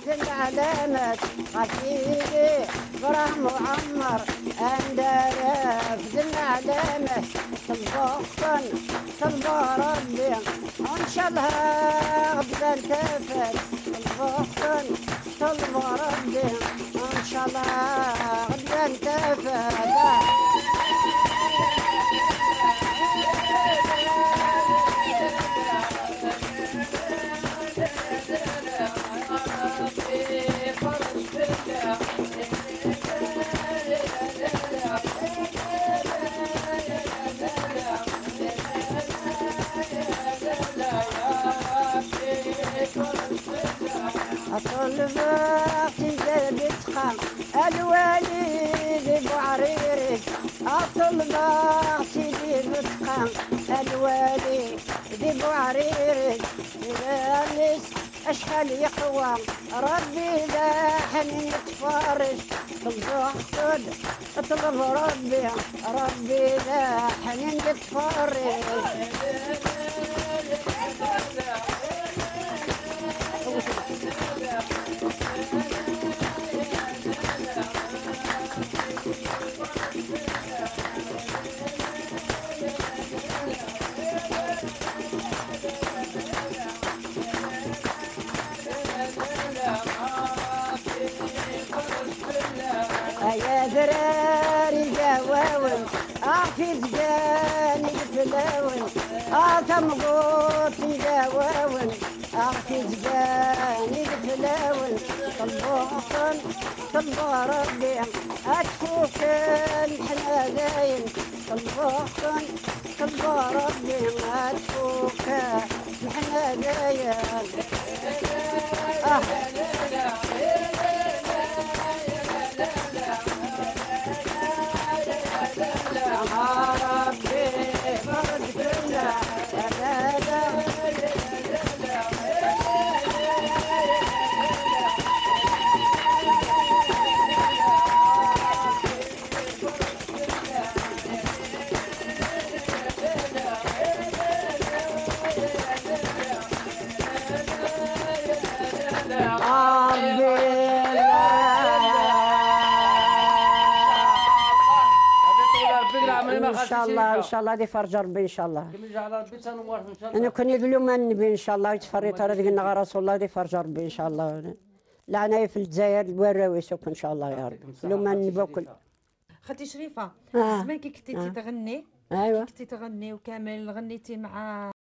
في العلامات غفيدي برام وعمر اندرا في العلامات طلبوخن طلبو ربي ان شاء الله غدا التفت طلبوخن طلبو ربي ان شاء الله غدا التفت طلبتي بتخام الوالد بعريرك طلبتي بتخام الوالد بعريرك لابس اشحال يقوى ربي ذا حنين تفارش طلب طلب ربي ذا حنين تفارش يا دراري جواون في زقاني الفلاون تمغوطي جواون في زقاني الفلاون طلبوخن طلبو ربي اتفوك الحناداين طلبوخن طلبو ربي اتفوك الحناداين ان شاء الله دي فرج ربي ان شاء الله انا كون يقولوا ما النبي ان شاء الله يتفريط على ديك رسول الله دي فرج ربي ان شاء الله لا انا في الجزائر الوراوي سوق ان شاء الله يا رب لو ما النبي كل خالتي شريفه زمان كي كنتي تغني ايوا كنتي تغني وكامل غنيتي مع